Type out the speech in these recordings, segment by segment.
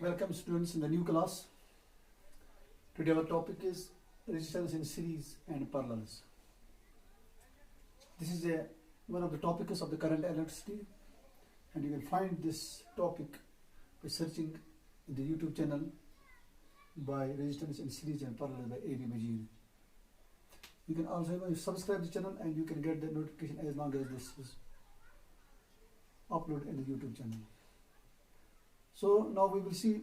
Welcome students in the new class. Today our topic is resistance in series and parallels. This is one of the topics of the current electricity, and you can find this topic by searching in the YouTube channel by resistance in series and parallel by A.B. Majid. You can also subscribe the channel and you can get the notification as long as this is uploaded in the YouTube channel. So now we will see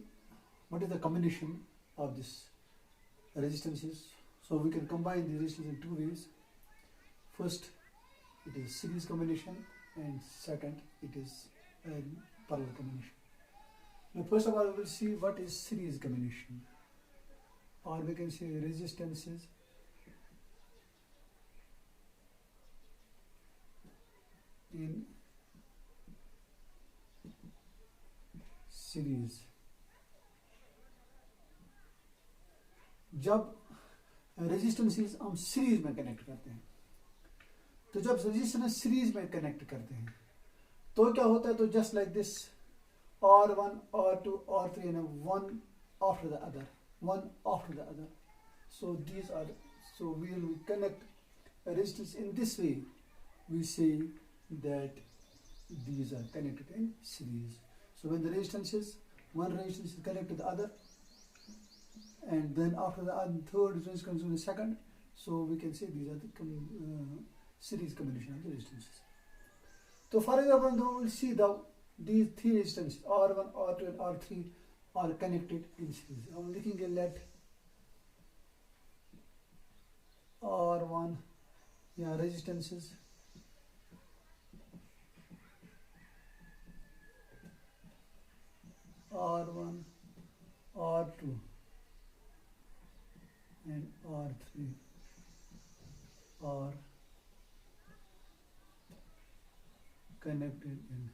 what is the combination of these resistances. So we can combine the resistance in two ways. First, it is series combination, and second, it is a parallel combination. Now first of all, we will see what is series combination, or we can say resistances in series. जब resistances हम series में connect करते हैं, तो जब resistance series में connect करते हैं तो क्या होता है, तो just like this R1, R2, R3 and one after the other. So these are, so when we connect a resistance in this way, we say that these are connected in series. So when the resistance one resistance is connected to the other, and then after the third resistance comes to the second, so we can say these are the series combination of the resistances. So for example, we will see these three resistances R1, R2 and R3 are connected in series. I am looking at let R1 resistances R1, R2 and R3 are connected in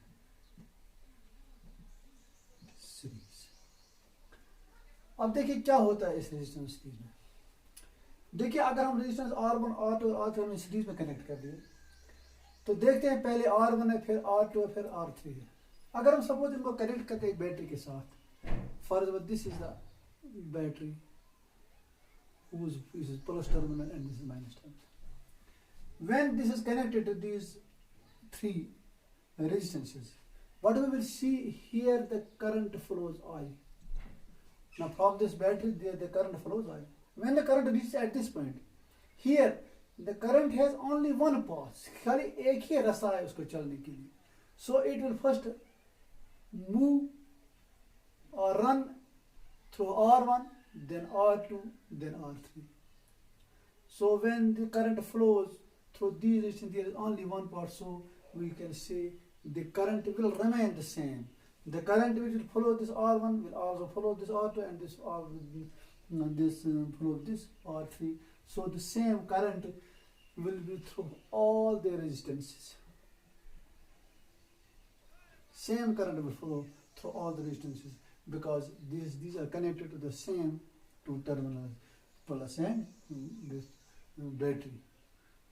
series. अब देखिए क्या होता है इस resistance series में. देखिए अगर हम रेजिस्टेंस R1, R2 और R3 में सीरीज में कनेक्ट कर दिए, तो देखते हैं पहले R1 है, फिर R2 है, फिर R3 है. अगर हम सपोज इनको कनेक्ट करते हैं बैटरी के साथ, for example this is the battery whose this is plus terminal and this is minus terminal. When this is connected to these three resistances, what we will see here, the current flows I. Now from this battery there the current flows I. When the current reaches at this point, here the current has only one path, खाली एक ही रास्ता है उसको चलने के लिए. So it will first move or run through R1, then R2, then R3. So when the current flows through these resistance, there is only one part, so we can say the current will remain the same. The current which will follow this R1 will also follow this R2, and this follow this R3. So the same current will be through all the resistances. Same current will flow through all the resistances, because these are connected to the same two terminals, plus and this battery,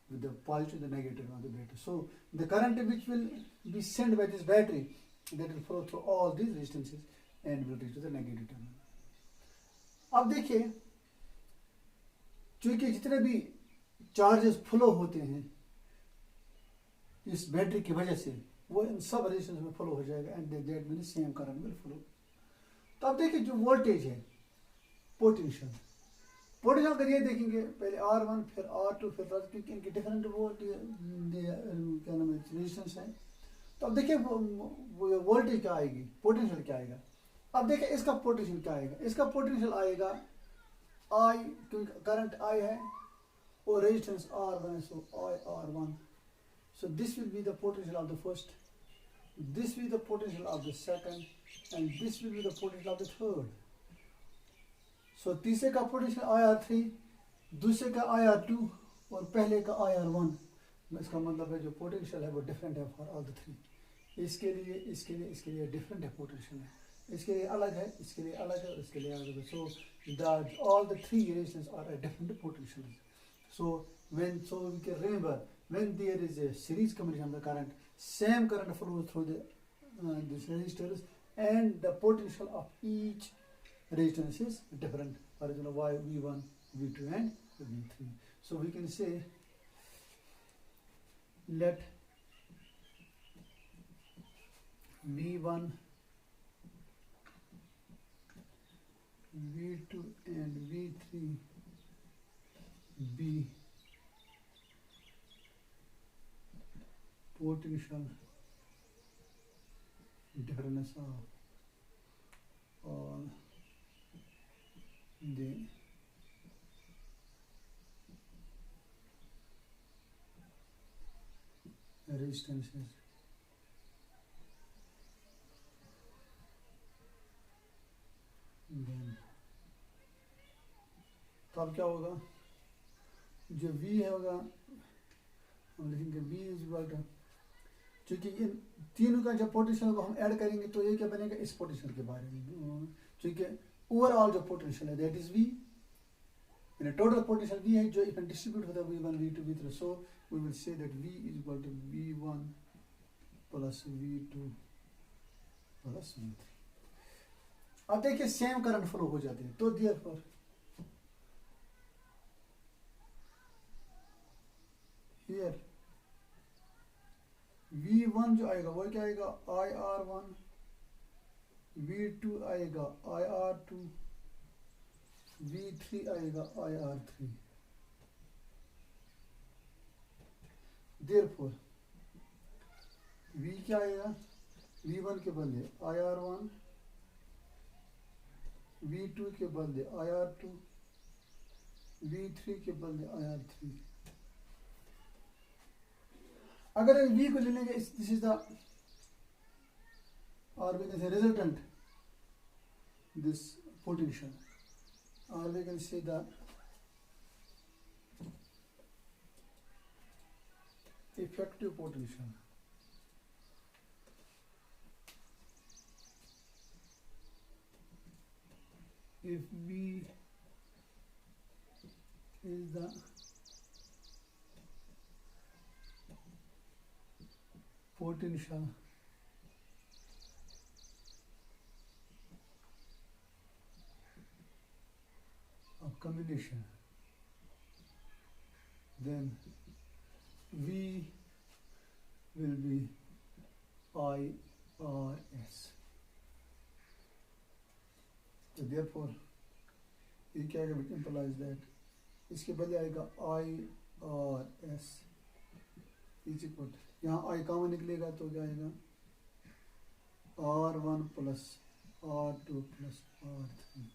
with the positive and the negative of the battery. So the current which will be sent by this battery, that will flow through all these resistances and will reach to the negative terminal. अब देखिए, चूंकि जितने भी charges flow होते हैं इस battery की वजह से, वो इन सब रेजिस्टेंस में फ्लो हो जाएगा, and that means same current will flow. तो अब देखिए जो वोल्टेज है, पोटेंशियल करिए, देखेंगे पहले R1 फिर R2 फिर क्योंकि इनके डिफरेंट क्या नाम है रेजिस्टेंस है. तो अब देखिए वो वोल्टेज क्या आएगी, पोटेंशियल क्या आएगा. अब देखिए इसका पोटेंशियल क्या आएगा. इसका पोटेंशियल आएगा I, क्योंकि करंट I है और रेजिस्टेंस R1 है, सो I R1. So this will be the potential of the first, this will be the potential of the second, and this will be the potential of the third. So तीसरे का potential IR3, दूसरे का IR2 और पहले का IR1. इसका मतलब है जो पोटेंशियल है वो डिफरेंट है फॉर ऑल द थ्री. इसके लिए डिफरेंट है पोटेंशियल है, इसके लिए अलग है, इसके लिए अलग है, इसके लिए अलग है. So all the three resistors are at different potentials. So we can remember, when there is a series combination of the current, same current flows through these resistors and the potential of each resistance is different. For example, y v1, v2 and v3. So we can say let v1, v2 and v3 be potential difference of all the resistances then तो अब क्या होगा, जो V होगा हम लिखेंगे V is equal to, क्योंकि इन तीनों का जब पोटेंशियल को हम ऐड करेंगे तो ये क्या बनेगा, इस पोटेंशियल के बारे में, क्योंकि ओवरऑल जो पोटेंशियल है दैट इज V, यानी टोटल पोटेंशियल V है जो इसमें डिस्ट्रीब्यूट होता है V1 V2 V3. So we will say that V is equal to V1 plus V2 plus V3. अब देखिए सेम करंट फ्लो हो जाते हैं, तो देयरफॉर हियर V1 जो आएगा वो क्या आएगा IR1, V2 आएगा IR2, V3 आएगा IR3. देयरफॉर V क्या आएगा, V1 के बदले IR1, V2 के बदले IR2, V3 के बदले IR3. अगर V को ले लेंगे, दिस इज द और we can say resultant this potential, और we can say the effective potential. If V is the potential of combination, then V will be IRS. So therefore ये क्या आएगा, which implies that इसके बदले आएगा IRS is equal, यहाँ I common निकलेगा तो क्या आएगा R1 plus R2 plus R3,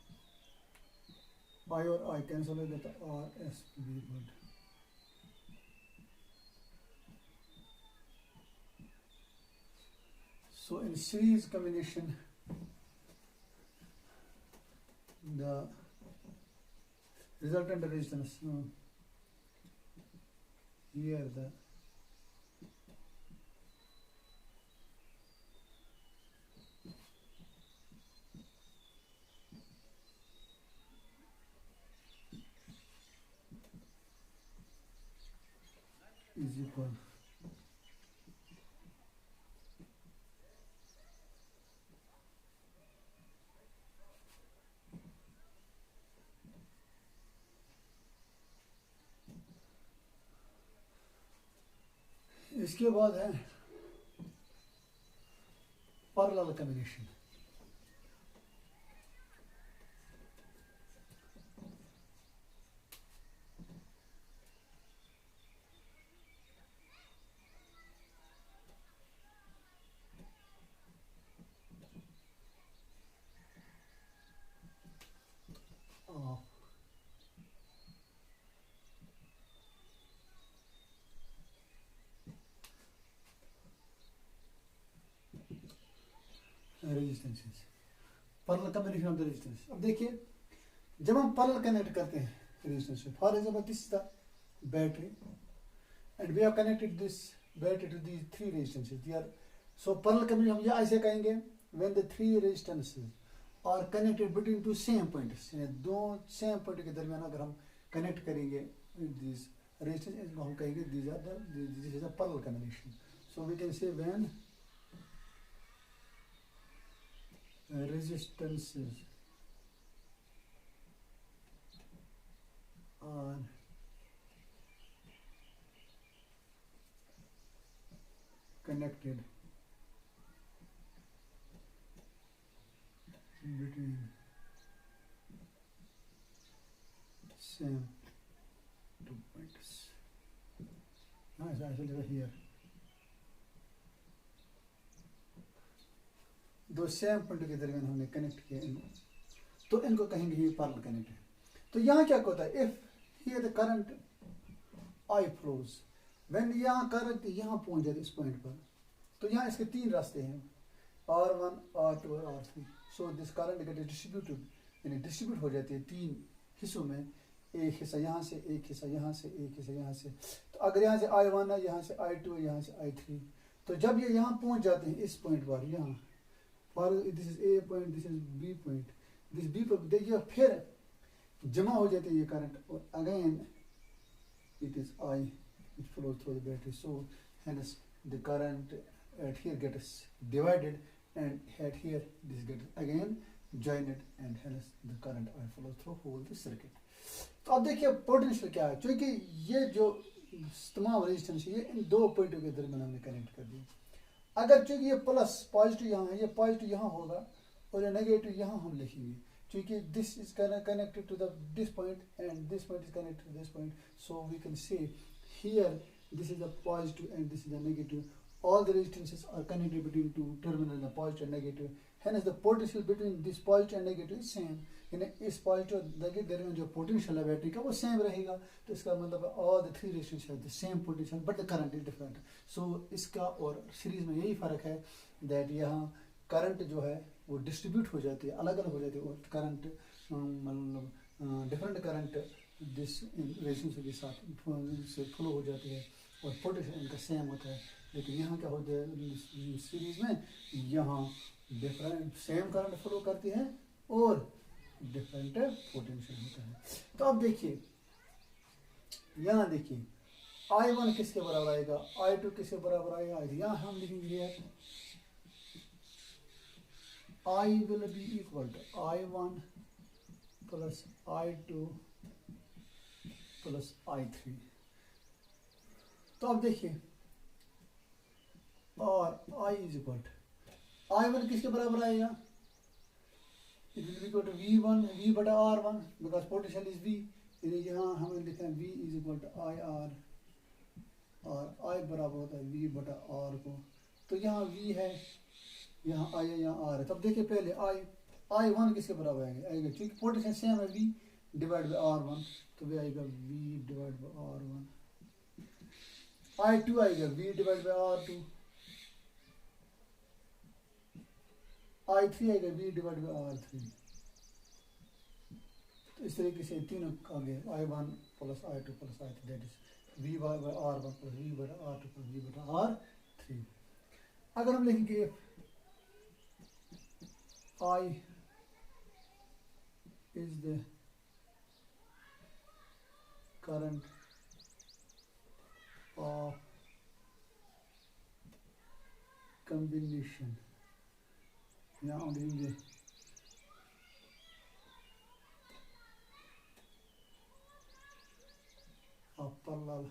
I और I कैंसिल हो जाता है, RS भी equal. So in series combination, the resultant resistance here the is equal इसके बाद है parallel combination. Resistances, parallel combination of the resistance. अब देखिए जब हम पैरेलल कनेक्ट करते हैं रेजिस्टेंस से, for example this is the battery and we have connected this battery to these three resistances. They are so parallel combination हम ये ऐसे कहेंगे when the three resistances are connected between two same points, यानी दो same point के दरमियान अगर हम कनेक्ट करेंगे दिस रेजिस्टेंस, इसको हम कहेंगे this are the this is a parallel combination. So we can say when resistances are connected between same 2 points. Nice, actually here. दो सेम पॉइंट के दरमियान हमने कनेक्ट किया इनको, तो इनको कहेंगे ये पैरेलल कनेक्ट है। तो यहाँ क्या होता है, if here the current I flows, when यहाँ करंट यहाँ पहुंच जाती है इस पॉइंट पर, तो यहाँ इसके तीन रास्ते हैं, R1, R2 और R3। So this current get distributed, यानी डिस्ट्रीब्यूट हो जाती है तीन हिस्सों में, एक हिस्सा यहाँ से, एक हिस्सा यहाँ से, एक हिस्सा यहाँ से। तो अगर यहाँ से I1 है, यहाँ से I2 है, यहाँ से I3, तो जब ये यहाँ पहुंच जाते हैं इस पॉइंट पर, यहाँ पर this is A point, this is B point, this B point, देखिए फिर जमा हो जाती है ये करंट, और again it is I which flows through the battery, so hence the current at here gets divided, and at here this gets again joined, and hence the current I flows through whole the circuit. तो अब देखिए potential क्या है, क्योंकि ये जो तमाम resistance है ये इन दो पॉइंटों के दरमियान हमने कनेक्ट कर दिया। अगर चूंकि ये प्लस पॉजिटिव यहाँ है, ये पॉजिटिव यहाँ होगा और ये नेगेटिव यहाँ हम लिखेंगे, क्योंकि this is connected to the this point and this point is connected to this point, so we can say here this is a positive and this is a negative. All the resistances are connected between two terminals, the positive and negative. Hence the potential between this positive and negative is same. यानी इस positive negative दरमियान जो potential है battery का वो same रहेगा, तो इसका मतलब all the three resistance have the same potential but the current is different. So इसका और सीरीज में यही फर्क है दैट यहाँ करंट जो है वो डिस्ट्रीब्यूट हो जाती है, अलग अलग हो जाती है, और करंट मतलब डिफरेंट करंट दिस रेजिस्टेंस के साथ से फ्लो हो जाती है, और पोटेंशियल इनका सेम होता है। लेकिन यहाँ क्या होता है सीरीज में, यहाँ डिफरेंट सेम करंट फ्लो करती है और डिफरेंट पोटेंशियल होता है। तो अब देखिए यहाँ देखिए I1 किसके बराबर आएगा, I2 किसके बराबर आएगा, यहाँ हम लिखेंगे I will be equal to I1 plus I2 plus I3। तो अब देखिए और I is equal to I1 किसके बराबर आएगा, it will be equal to V1 V बटा R1 because potential is V, यानी यहाँ हमें लिखना है V is equal to IR, और I बराबर होता है V बटा R को। तो यहाँ V है, यहाँ I है, यहाँ R है। तब देखिए पहले I1 किसके बराबर आएगा, क्योंकि पोटेंशियल सेम है V डिवाइड बाई R1, तो वह आएगा V divide by R1। I2 आएगा V divide by R2, I3 आएगा V डिवाइड बाई R3। तो इस तरीके से तीनों आ गए, I1 plus I2 plus I3 that is V by R1 plus V by R2 plus V by R3। अगर हम लिखेंगे I is the current of combination, यहाँ हम लिखेंगे parallel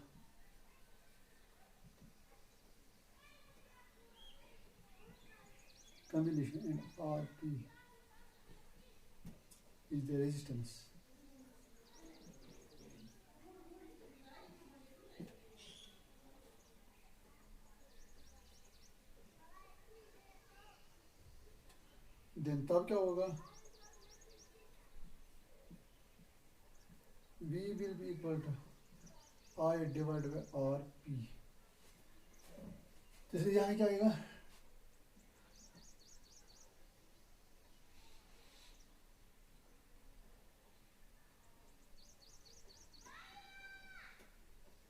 combination, and RP is the resistance. Then तब क्या होगा, V will be equal to I divided by RP। तो इसलिए यहाँ क्या आएगा,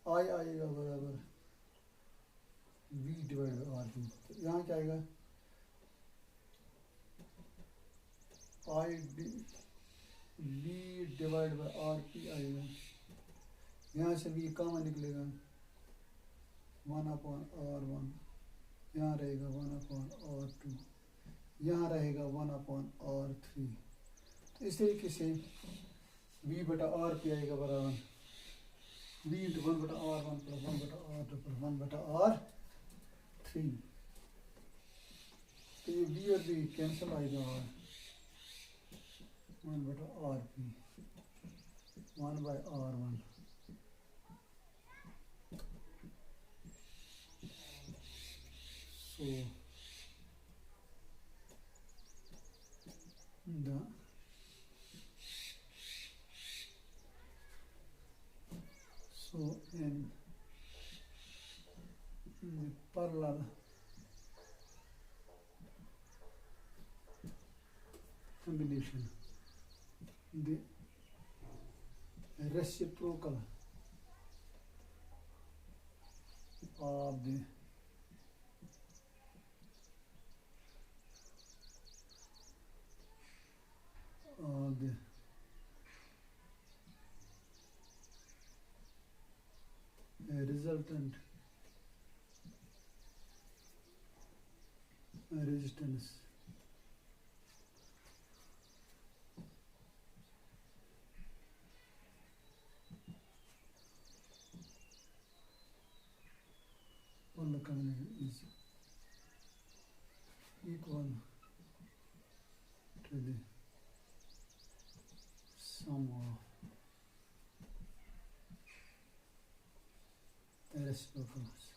I आएगा बराबर V डिवाइड बाई RP। तो यहाँ क्या आएगा, V डिवाइड बाई RP आएगा, यहाँ से V कॉमन निकलेगा 1/R1, यहाँ रहेगा 1/R2, यहाँ रहेगा 1/r3। तो इस तरीके से V/r आएगा बराबर V × 1/r1 + 1/r2 + 1/r3। तो ये V और V कैंसिल आएगा और 1/rp 1/r1। So in the parallel combination, the reciprocal of the resultant resistance on the combination is equal to the sum of the reciprocals.